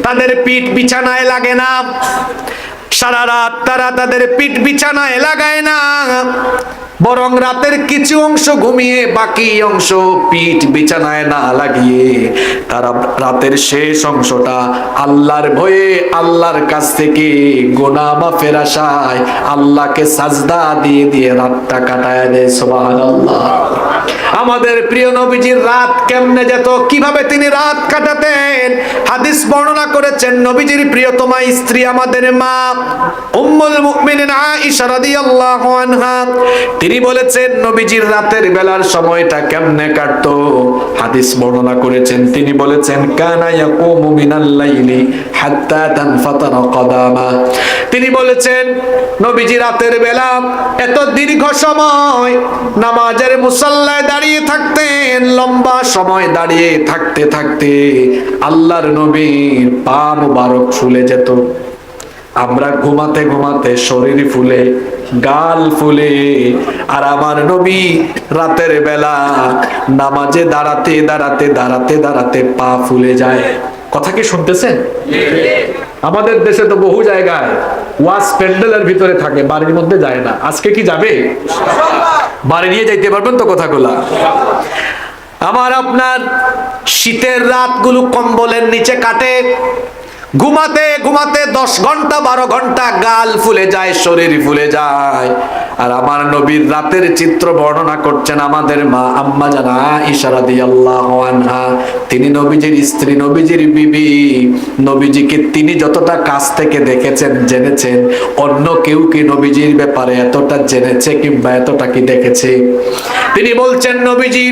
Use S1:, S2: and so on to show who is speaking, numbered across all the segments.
S1: তাদের পিঠ বিছানায় লাগে না, সারা রাত তারা তাদের পিঠ বিছানায় লাগায় না, বরং রাতের কিছু অংশ ঘুমিয়ে বাকি অংশ পিঠ বিছানায় না লাগিয়ে তারা রাতের শেষ অংশটা আল্লাহর ভয়ে আল্লাহর কাছ থেকে গুনাহ মাফের আশায় আল্লাহকে সাজদা দিয়ে দিয়ে রাতটা কাটায় দেয়। সুবহানাল্লাহ। আমাদের প্রিয় নবীজির রাত কেমনে যেত, কিভাবে তিনি রাত কাটাতেন, হাদিস বর্ণনা করেছেন নবীজির প্রিয়তমা স্ত্রী আমাদের মা উম্মুল মুমিনিন আয়েশা রাদিয়াল্লাহু আনহা। তিনি বলেছেন নবীজির রাতের বেলার সময়টা কেমনে কাটতো, হাদিস বর্ণনা করেছেন, তিনি বলেছেন কানা ইয়াকুমু মিনাল লাইলি হাত্তা তানফাতারা কদামা। তিনি বলেছেন নবীজি রাতের বেলা এত দীর্ঘ সময় নামাজের মুসাল্লায় দাঁড়িয়ে থাকতেন, লম্বা সময় দাঁড়িয়ে থাকতে থাকতে আল্লাহর নবীর পা মুবারক ফুলে যেত। আমরা ঘুমাতে ঘুমাতে শরীর ফুলে, গাল ফুলে, আর আমার নবী রাতের বেলা নামাজে দাঁড়াতে দাঁড়াতে দাঁড়াতে দাঁড়াতে পা ফুলে যায়। কথা কি শুনতেছেন? আমাদের দেশে তো বহু জায়গায় ওয়াজ প্যান্ডেলের ভিতরে থাকে, বাড়ির মধ্যে যায় না। আজকে কি যাবে? বাড়ি নিয়ে যাইতে পারবেন তো কথাগুলা? আমার আপনার শীতের রাতগুলো কম্বলের নিচে কাটে, ঘুমাতে ঘুমাতে 10 ঘন্টা 12 ঘন্টা গাল ফুলে যায়, শরীর ফুলে যায়। আর আমার নবীর রাতের চিত্র বর্ণনা করছেন আমাদের মা আম্মা জান আয়েশা রাদিয়াল্লাহু আনহা। তিনি নবীজির স্ত্রী, নবীজির বিবি। নবীজিকে তিনি যতটা কাছ থেকে দেখেছেন, জেনেছেন, অন্য কেউ কি নবীজির ব্যাপারে এতটা জেনেছে কিংবা এতটা কি দেখেছে? তিনি বলছেন নবীজি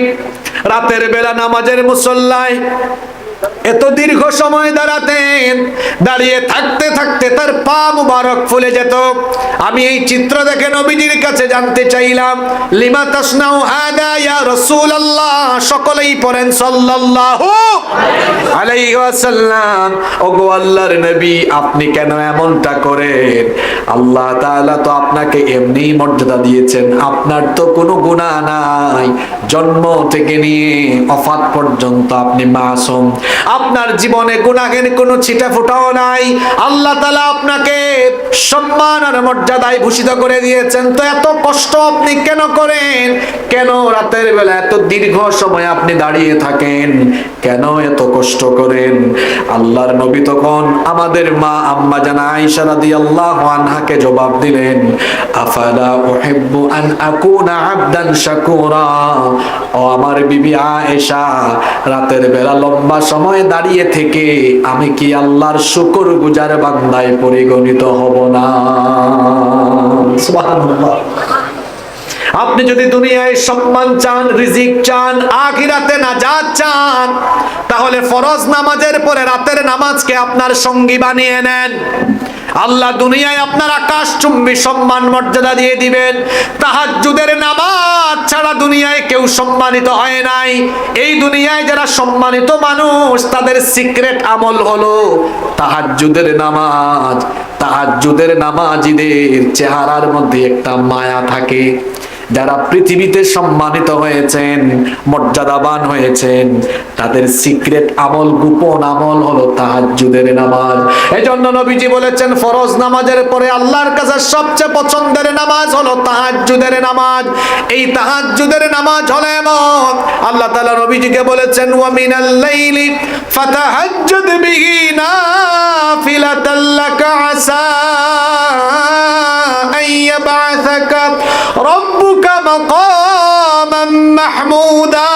S1: রাতের বেলা নামাজের মুসল্লায় এত দীর্ঘ সময় দাঁড়াতেন, দাঁড়িয়ে থাকতে থাকতে তার পা মুবারক ফুলে যেত। আমি এই চিত্র দেখে নবীজির কাছে জানতে চাইলাম, লিমা তাসনাউ হাদা ইয়া রাসূলুল্লাহ। সকলেই পড়েন সাল্লাল্লাহু আলাইহি ওয়াসাল্লাম। ওগো আল্লাহর নবী, আপনি কেন এমনটা করেন? আল্লাহ তাআলা তো আপনাকে এমনি মর্যাদা দিয়েছেন, আপনার তো কোনো গুনাহ নাই, জন্ম থেকে নিয়ে ওফাত পর্যন্ত আপনি মাসুম, আপনার জীবনে গুনাহের কোনো ছিটা ফোঁটাও নাই। আল্লাহ তাআলা আপনাকে সম্মান আর মর্যাদায় ভূষিত করে দিয়েছেন, তো এত কষ্ট আপনি কেন করেন? কেন রাতের বেলা এত দীর্ঘ সময় আপনি দাঁড়িয়ে থাকেন? কেন এত কষ্ট করেন? আল্লাহর নবী তখন আমাদের মা আম্মা জান আয়েশা রাদিয়াল্লাহু আনহাকে জবাব দিলেন, আফালা উহিব্বু আন আকুনা আবদান শাকুরা। ও আমার বিবি আয়েশা, রাতের বেলা লম্বা সময় দাঁড়িয়ে থেকে আমি কি আল্লাহর শুকরগুজার বান্দায় পরিগণিত হব না? সুবহানাল্লাহ। আপনি যদি দুনিয়ায় সম্মান চান, রিজিক চান, আখিরাতে নাজাত চান, তাহলে ফরজ নামাজের পরে রাতের নামাজকে আপনার সঙ্গী বানিয়ে নেন। আল্লাহ দুনিয়ায় আপনার আকাশচুম্বী সম্মান মর্যাদা দিয়ে দিবেন। তাহাজ্জুদের নামাজ ছাড়া দুনিয়ায় কেউ সম্মানিত হয় নাই। এই দুনিয়ায় যারা সম্মানিত মানুষ, তাদের সিক্রেট আমল হলো তাহাজ্জুদের নামাজ। তাহাজ্জুদের নামাজীদের চেহারার মধ্যে একটা মায়া থাকে। যারা পৃথিবীতে সম্মানিত হয়েছেন, মর্যাদাবান হয়েছেন, তাদের সিক্রেট আমল, গোপন আমল হলো তাহাজ্জুদের নামাজ। এজন্য নবীজি বলেছেন ফরজ নামাজের পরে আল্লাহর কাছে সবচেয়ে পছন্দের নামাজ হলো তাহাজ্জুদের নামাজ। এই তাহাজ্জুদের নামাজ হলো এমন, আল্লাহ তাআলা নবীজিকে বলেছেন ওয়া মিনাল লাইলি ফাতাহাজ্জাদ বিহি নাফিলাতাল লাকা আসা আইয়াবাসাকা রাব্বুকা মাকামান মাহমুদা।